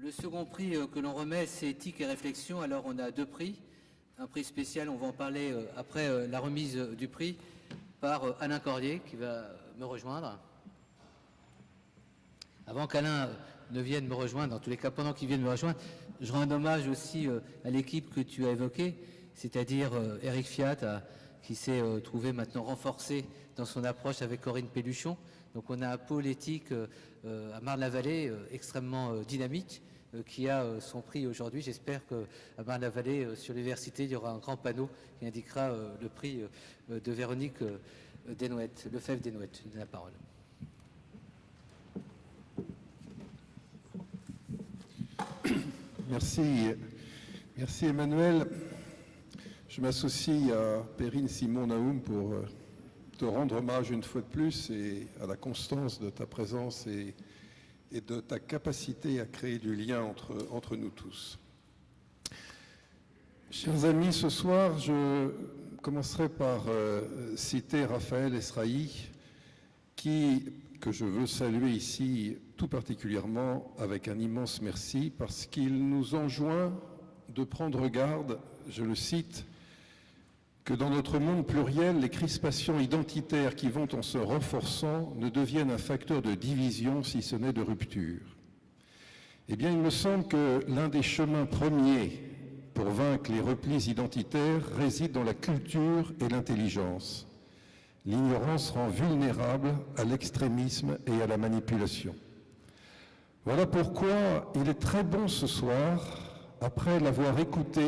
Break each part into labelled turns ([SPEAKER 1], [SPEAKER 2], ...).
[SPEAKER 1] Le second prix que l'on remet, c'est éthique et réflexion. Alors on a deux prix. Un prix spécial, on va en parler après la remise du prix par Alain Cordier qui va me rejoindre. Avant qu'Alain ne vienne me rejoindre, en tous les cas pendant qu'il vienne me rejoindre, je rends un hommage aussi à l'équipe que tu as évoquée, c'est-à-dire Eric Fiat, qui s'est trouvé maintenant renforcé dans son approche avec Corinne Pelluchon. Donc on a un pôle éthique à Marne-la-Vallée extrêmement dynamique qui a son prix aujourd'hui. J'espère qu'à Marne-la-Vallée, sur l'université, il y aura un grand panneau qui indiquera le prix de Véronique Desnouettes, Lefebvre-Desnouettes. Je donne la parole.
[SPEAKER 2] Merci Emmanuel. Je m'associe à Perrine Simon-Naoum pour te rendre hommage une fois de plus et à la constance de ta présence et de ta capacité à créer du lien entre nous tous. Chers amis, ce soir, je commencerai par citer Raphaël Esrahi, que je veux saluer ici tout particulièrement avec un immense merci, parce qu'il nous enjoint de prendre garde, je le cite, que dans notre monde pluriel, les crispations identitaires qui vont en se renforçant ne deviennent un facteur de division, si ce n'est de rupture. Eh bien, il me semble que l'un des chemins premiers pour vaincre les replis identitaires réside dans la culture et l'intelligence. L'ignorance rend vulnérable à l'extrémisme et à la manipulation. Voilà pourquoi il est très bon ce soir, après l'avoir écouté,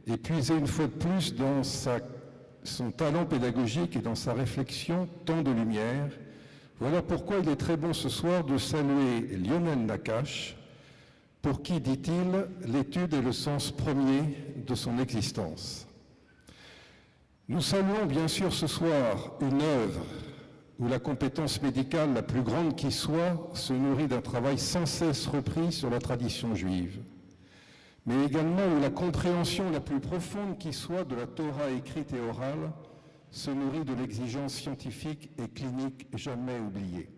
[SPEAKER 2] et puiser une fois de plus dans son talent pédagogique et dans sa réflexion tant de lumière. Voilà pourquoi il est très bon ce soir de saluer Lionel Nakache, pour qui, dit-il, l'étude est le sens premier de son existence. Nous saluons bien sûr ce soir une œuvre où la compétence médicale la plus grande qui soit se nourrit d'un travail sans cesse repris sur la tradition juive, mais également où la compréhension la plus profonde qui soit de la Torah écrite et orale se nourrit de l'exigence scientifique et clinique jamais oubliée.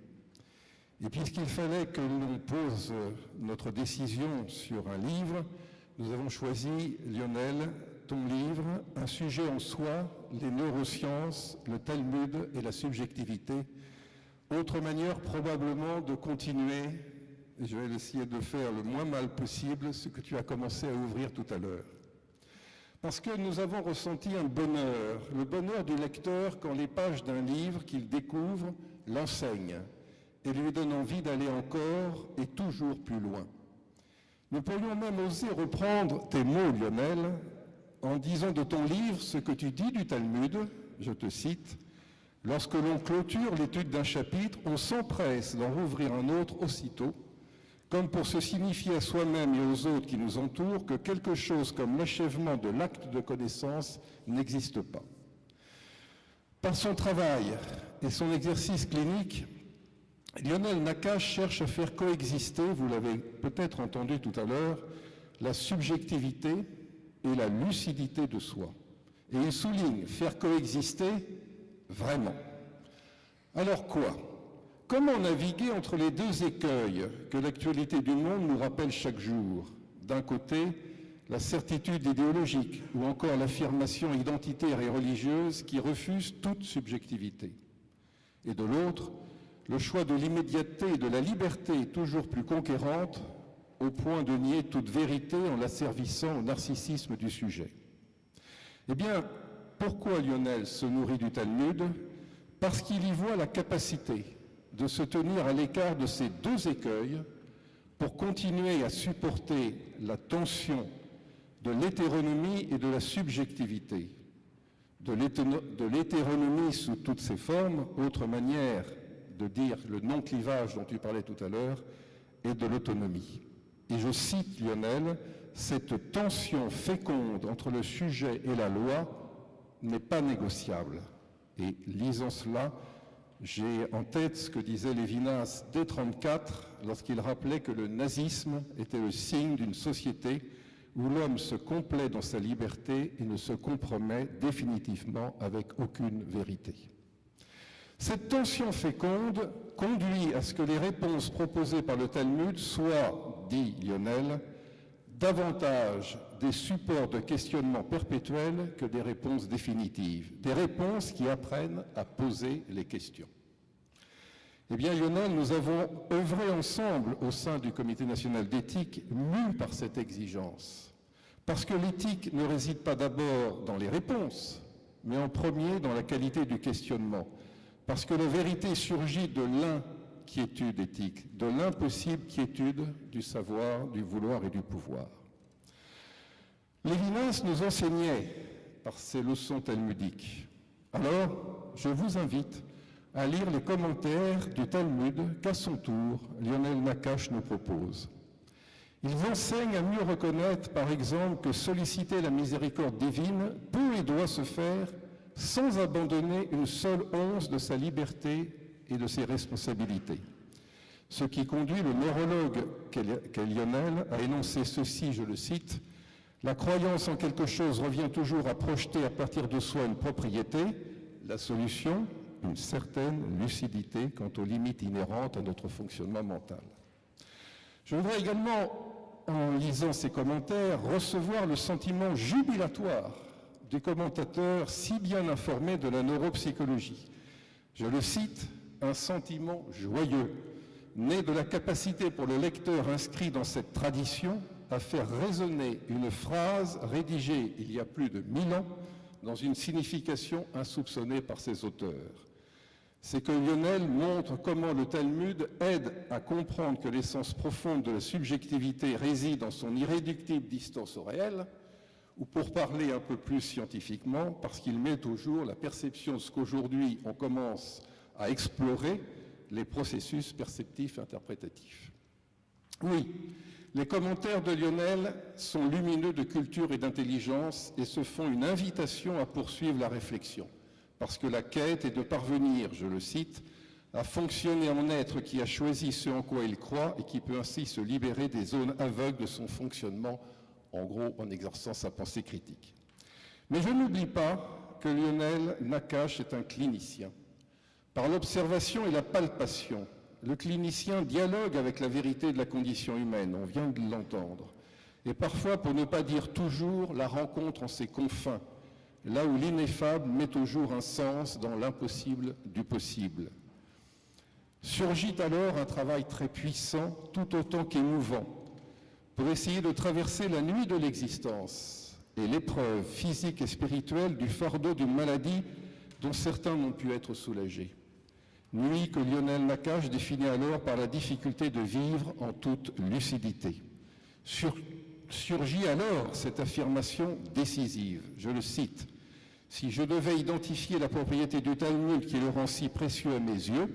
[SPEAKER 2] Et puisqu'il fallait que l'on pose notre décision sur un livre, nous avons choisi, Lionel, ton livre, un sujet en soi, les neurosciences, le Talmud et la subjectivité. Autre manière probablement de continuer, et je vais essayer de faire le moins mal possible, ce que tu as commencé à ouvrir tout à l'heure. Parce que nous avons ressenti un bonheur, le bonheur du lecteur quand les pages d'un livre qu'il découvre l'enseignent et lui donnent envie d'aller encore et toujours plus loin. Nous pourrions même oser reprendre tes mots, Lionel, en disant de ton livre ce que tu dis du Talmud, je te cite, « Lorsque l'on clôture l'étude d'un chapitre, on s'empresse d'en rouvrir un autre aussitôt, comme pour se signifier à soi-même et aux autres qui nous entourent que quelque chose comme l'achèvement de l'acte de connaissance n'existe pas. » Par son travail et son exercice clinique, Lionel Nakache cherche à faire coexister, vous l'avez peut-être entendu tout à l'heure, la subjectivité et la lucidité de soi. Et il souligne faire coexister vraiment. Alors quoi ? Comment naviguer entre les deux écueils que l'actualité du monde nous rappelle chaque jour ? D'un côté, la certitude idéologique ou encore l'affirmation identitaire et religieuse qui refuse toute subjectivité. Et de l'autre, le choix de l'immédiateté et de la liberté toujours plus conquérante au point de nier toute vérité en l'asservissant au narcissisme du sujet. Eh bien, pourquoi Lionel se nourrit du Talmud ? Parce qu'il y voit la capacité de se tenir à l'écart de ces deux écueils pour continuer à supporter la tension de l'hétéronomie et de la subjectivité. De l'hétéronomie sous toutes ses formes, autre manière de dire le non-clivage dont tu parlais tout à l'heure, et de l'autonomie. Et je cite Lionel, « Cette tension féconde entre le sujet et la loi n'est pas négociable. » Et lisant cela, j'ai en tête ce que disait Lévinas dès 1934, lorsqu'il rappelait que le nazisme était le signe d'une société où l'homme se complaît dans sa liberté et ne se compromet définitivement avec aucune vérité. Cette tension féconde conduit à ce que les réponses proposées par le Talmud soient dit Lionel, davantage des supports de questionnement perpétuel que des réponses définitives, des réponses qui apprennent à poser les questions. Eh bien, Lionel, nous avons œuvré ensemble au sein du Comité national d'éthique, mus par cette exigence. Parce que l'éthique ne réside pas d'abord dans les réponses, mais en premier dans la qualité du questionnement. Parce que la vérité surgit de l'inquiétude éthique, de l'impossible quiétude du savoir, du vouloir et du pouvoir. Lévinas nous enseignait par ses leçons talmudiques. Alors, je vous invite à lire les commentaires du Talmud qu'à son tour, Lionel Nakache nous propose. Ils enseignent à mieux reconnaître, par exemple, que solliciter la miséricorde divine peut et doit se faire sans abandonner une seule once de sa liberté et de ses responsabilités. Ce qui conduit le neurologue qu'est Lionel à énoncer ceci, je le cite, « La croyance en quelque chose revient toujours à projeter à partir de soi une propriété, la solution, une certaine lucidité quant aux limites inhérentes à notre fonctionnement mental. » Je voudrais également, en lisant ces commentaires, recevoir le sentiment jubilatoire du commentateur si bien informé de la neuropsychologie. Je le cite, « un sentiment joyeux, né de la capacité pour le lecteur inscrit dans cette tradition à faire résonner une phrase rédigée il y a plus de 1000 ans dans une signification insoupçonnée par ses auteurs. C'est que Lionel montre comment le Talmud aide à comprendre que l'essence profonde de la subjectivité réside dans son irréductible distance au réel, ou pour parler un peu plus scientifiquement, parce qu'il met au jour la perception de ce qu'aujourd'hui on commence à explorer, les processus perceptifs interprétatifs. Oui, les commentaires de Lionel sont lumineux de culture et d'intelligence et se font une invitation à poursuivre la réflexion. Parce que la quête est de parvenir, je le cite, à fonctionner en être qui a choisi ce en quoi il croit et qui peut ainsi se libérer des zones aveugles de son fonctionnement, en gros en exerçant sa pensée critique. Mais je n'oublie pas que Lionel Nakache est un clinicien. Par l'observation et la palpation, le clinicien dialogue avec la vérité de la condition humaine, on vient de l'entendre. Et parfois, pour ne pas dire toujours, la rencontre en ses confins, là où l'ineffable met au jour un sens dans l'impossible du possible. Surgit alors un travail très puissant, tout autant qu'émouvant, pour essayer de traverser la nuit de l'existence et l'épreuve physique et spirituelle du fardeau d'une maladie dont certains n'ont pu être soulagés. Nuit que Lionel Nakache définit alors par la difficulté de vivre en toute lucidité. Surgit alors cette affirmation décisive, je le cite, « Si je devais identifier la propriété du Talmud qui le rend si précieux à mes yeux,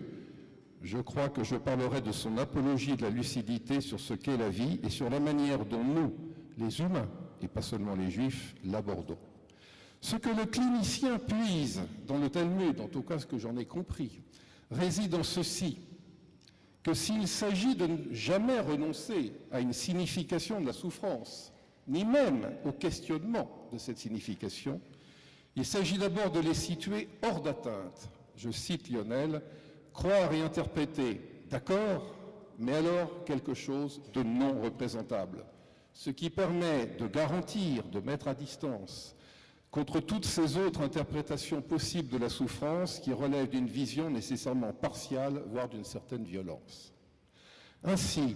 [SPEAKER 2] je crois que je parlerai de son apologie de la lucidité sur ce qu'est la vie et sur la manière dont nous, les humains, et pas seulement les juifs, l'abordons. Ce que le clinicien puise dans le Talmud, en tout cas ce que j'en ai compris, réside en ceci, que s'il s'agit de ne jamais renoncer à une signification de la souffrance, ni même au questionnement de cette signification, il s'agit d'abord de les situer hors d'atteinte. Je cite Lionel, « croire et interpréter, d'accord, mais alors quelque chose de non représentable, ce qui permet de garantir, de mettre à distance, contre toutes ces autres interprétations possibles de la souffrance qui relèvent d'une vision nécessairement partiale, voire d'une certaine violence. Ainsi,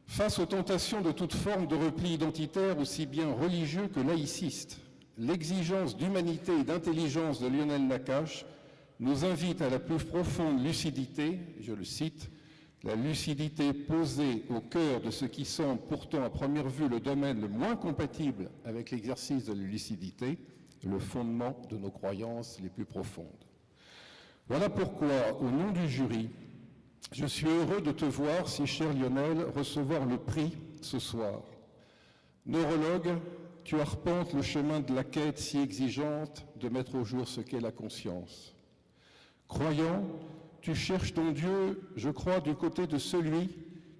[SPEAKER 2] face aux tentations de toute forme de repli identitaire aussi bien religieux que laïciste, l'exigence d'humanité et d'intelligence de Lionel Nakache nous invite à la plus profonde lucidité, je le cite, la lucidité posée au cœur de ce qui semble pourtant à première vue le domaine le moins compatible avec l'exercice de la lucidité, le fondement de nos croyances les plus profondes. Voilà pourquoi, au nom du jury, je suis heureux de te voir, si cher Lionel, recevoir le prix ce soir. Neurologue, tu arpentes le chemin de la quête si exigeante de mettre au jour ce qu'est la conscience. Croyant, tu cherches ton Dieu, je crois, du côté de celui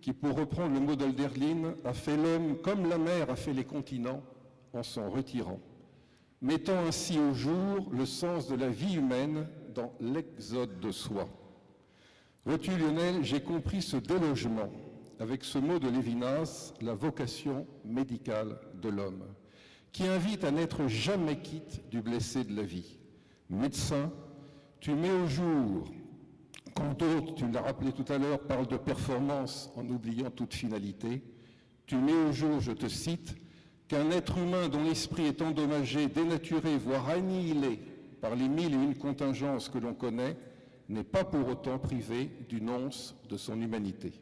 [SPEAKER 2] qui, pour reprendre le mot d'Hölderlin, a fait l'homme comme la mer a fait les continents en s'en retirant, mettant ainsi au jour le sens de la vie humaine dans l'exode de soi. Vois-tu, Lionel, j'ai compris ce délogement. avec ce mot de Lévinas, la vocation médicale de l'homme, qui invite à n'être jamais quitte du blessé de la vie. Médecin, tu mets au jour, quand d'autres, tu l'as rappelé tout à l'heure, parlent de performance en oubliant toute finalité, tu mets au jour, je te cite, qu'un être humain dont l'esprit est endommagé, dénaturé, voire annihilé par les 1001 contingences que l'on connaît, n'est pas pour autant privé d'une once de son humanité.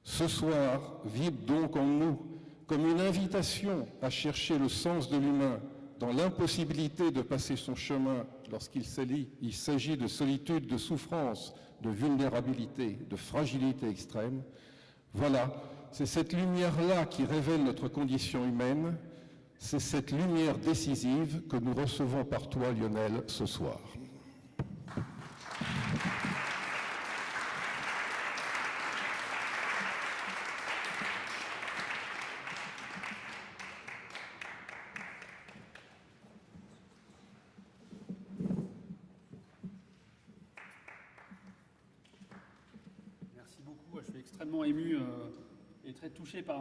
[SPEAKER 2] Ce soir, vibre donc en nous comme une invitation à chercher le sens de l'humain dans l'impossibilité de passer son chemin lorsqu'il s'agit de solitude, de souffrance, de vulnérabilité, de fragilité extrême. Voilà, c'est cette lumière-là qui révèle notre condition humaine, c'est cette lumière décisive que nous recevons par toi, Lionel, ce soir.
[SPEAKER 3] Je suis extrêmement ému et très touché par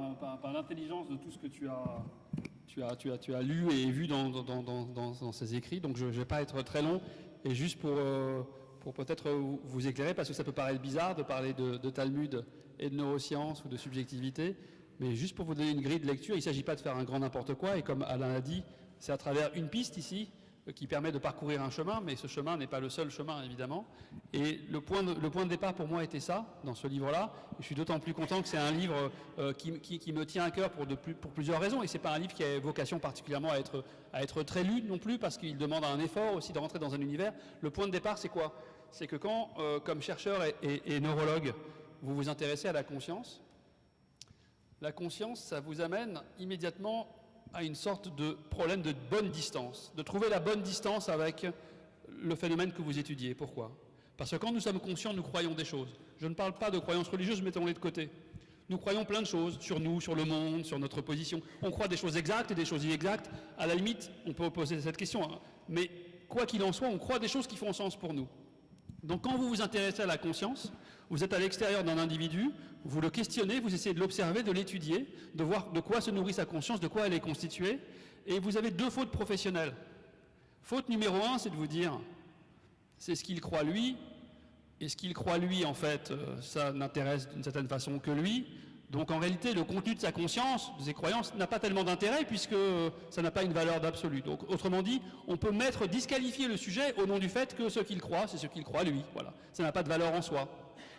[SPEAKER 3] l'intelligence de tout ce que tu as lu et vu dans ces écrits. Donc je ne vais pas être très long, et juste pour peut-être vous éclairer, parce que ça peut paraître bizarre de parler de Talmud et de neurosciences ou de subjectivité, mais juste pour vous donner une grille de lecture, il ne s'agit pas de faire un grand n'importe quoi, et comme Alain l'a dit, c'est à travers une piste ici, qui permet de parcourir un chemin, mais ce chemin n'est pas le seul chemin, évidemment. Et le point de départ pour moi était ça, dans ce livre-là. Et je suis d'autant plus content que c'est un livre qui me tient à cœur pour plusieurs raisons. Et ce n'est pas un livre qui a vocation particulièrement à être très lu non plus, parce qu'il demande un effort aussi de rentrer dans un univers. Le point de départ, c'est quoi? C'est que quand, comme chercheur et neurologue, vous vous intéressez à la conscience, ça vous amène immédiatement à une sorte de problème de bonne distance, de trouver la bonne distance avec le phénomène que vous étudiez. Pourquoi? Parce que quand nous sommes conscients, nous croyons des choses. Je ne parle pas de croyances religieuses, mettons-les de côté. Nous croyons plein de choses sur nous, sur le monde, sur notre position. On croit des choses exactes et des choses inexactes. À la limite, on peut poser cette question, hein. Mais quoi qu'il en soit, on croit des choses qui font sens pour nous. Donc quand vous vous intéressez à la conscience, vous êtes à l'extérieur d'un individu, vous le questionnez, vous essayez de l'observer, de l'étudier, de voir de quoi se nourrit sa conscience, de quoi elle est constituée, et vous avez deux fautes professionnelles. Faute numéro 1, c'est de vous dire, c'est ce qu'il croit lui, et ce qu'il croit lui, en fait, ça n'intéresse d'une certaine façon que lui. Donc en réalité, le contenu de sa conscience, de ses croyances, n'a pas tellement d'intérêt puisque ça n'a pas une valeur d'absolu. Donc autrement dit, on peut disqualifier le sujet au nom du fait que ce qu'il croit, c'est ce qu'il croit lui. Voilà. Ça n'a pas de valeur en soi.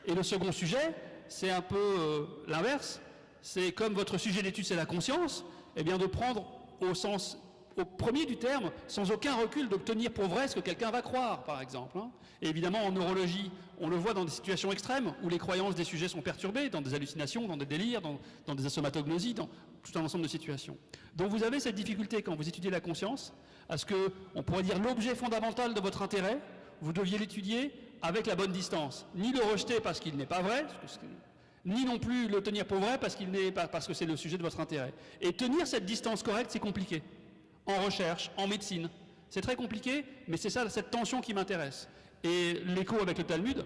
[SPEAKER 3] Et le second sujet, c'est un peu l'inverse. C'est comme votre sujet d'étude, c'est la conscience, eh bien de prendre au premier du terme, sans aucun recul, d'obtenir pour vrai ce que quelqu'un va croire, par exemple. Hein. Et évidemment, en neurologie, on le voit dans des situations extrêmes, où les croyances des sujets sont perturbées, dans des hallucinations, dans des délires, dans des somatognosies, dans tout un ensemble de situations. Donc vous avez cette difficulté, quand vous étudiez la conscience, à ce que, on pourrait dire, l'objet fondamental de votre intérêt, vous deviez l'étudier avec la bonne distance. Ni le rejeter parce qu'il n'est pas vrai, ni non plus le tenir pour vrai parce que c'est le sujet de votre intérêt. Et tenir cette distance correcte, c'est compliqué. En recherche, en médecine. C'est très compliqué, mais c'est ça, cette tension qui m'intéresse. Et l'écho avec le Talmud,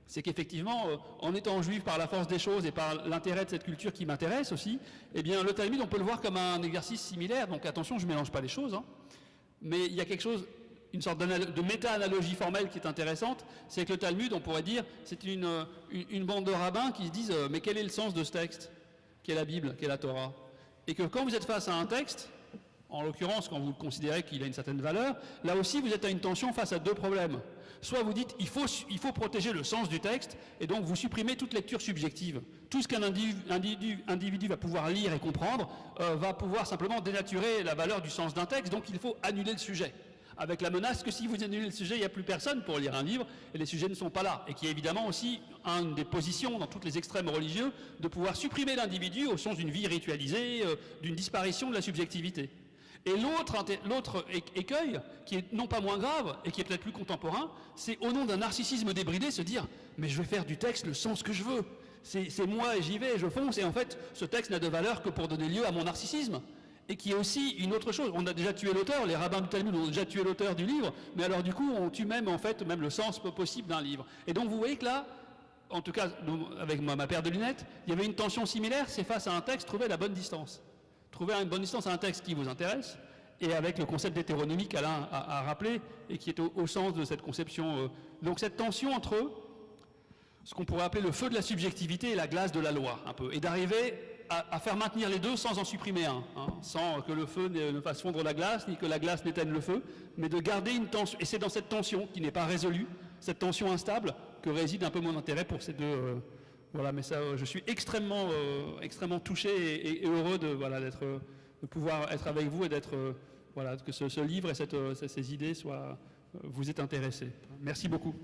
[SPEAKER 3] c'est qu'effectivement, en étant juif par la force des choses et par l'intérêt de cette culture qui m'intéresse aussi, eh bien le Talmud, on peut le voir comme un exercice similaire. Donc attention, je ne mélange pas les choses, hein. Mais il y a quelque chose, une sorte de méta-analogie formelle qui est intéressante, c'est que le Talmud, on pourrait dire, c'est une bande de rabbins qui se disent « mais quel est le sens de ce texte, qui est la Bible, qui est la Torah ?» Et que quand vous êtes face à un texte, en l'occurrence, quand vous considérez qu'il a une certaine valeur, là aussi vous êtes à une tension face à deux problèmes. Soit vous dites il faut protéger le sens du texte, et donc vous supprimez toute lecture subjective. Tout ce qu'un individu va pouvoir lire et comprendre va pouvoir simplement dénaturer la valeur du sens d'un texte, donc il faut annuler le sujet. Avec la menace que si vous annulez le sujet, il n'y a plus personne pour lire un livre, et les sujets ne sont pas là. Et qui est évidemment aussi une des positions dans toutes les extrêmes religieux, de pouvoir supprimer l'individu au sens d'une vie ritualisée, d'une disparition de la subjectivité. Et l'autre écueil, qui est non pas moins grave, et qui est peut-être plus contemporain, c'est au nom d'un narcissisme débridé se dire « mais je vais faire du texte le sens que je veux, c'est moi et j'y vais, et je fonce, et en fait ce texte n'a de valeur que pour donner lieu à mon narcissisme ». Et qui est aussi une autre chose, on a déjà tué l'auteur, les rabbins du Talmud ont déjà tué l'auteur du livre, mais alors du coup on tue même le sens possible d'un livre. Et donc vous voyez que là, en tout cas avec ma paire de lunettes, il y avait une tension similaire, c'est face à un texte, trouver la bonne distance. Trouver une bonne distance à un texte qui vous intéresse, et avec le concept d'hétéronymie qu'Alain a rappelé, et qui est au sens de cette conception. Donc cette tension entre ce qu'on pourrait appeler le feu de la subjectivité et la glace de la loi, un peu, et d'arriver à faire maintenir les deux sans en supprimer un, hein, sans que le feu ne fasse fondre la glace, ni que la glace n'éteigne le feu, mais de garder une tension. Et c'est dans cette tension qui n'est pas résolue, cette tension instable, que réside un peu mon intérêt pour ces deux. Voilà, mais ça, je suis extrêmement touché et heureux de pouvoir être avec vous et d'être, que ce livre et ces idées vous aient intéressés. Merci beaucoup.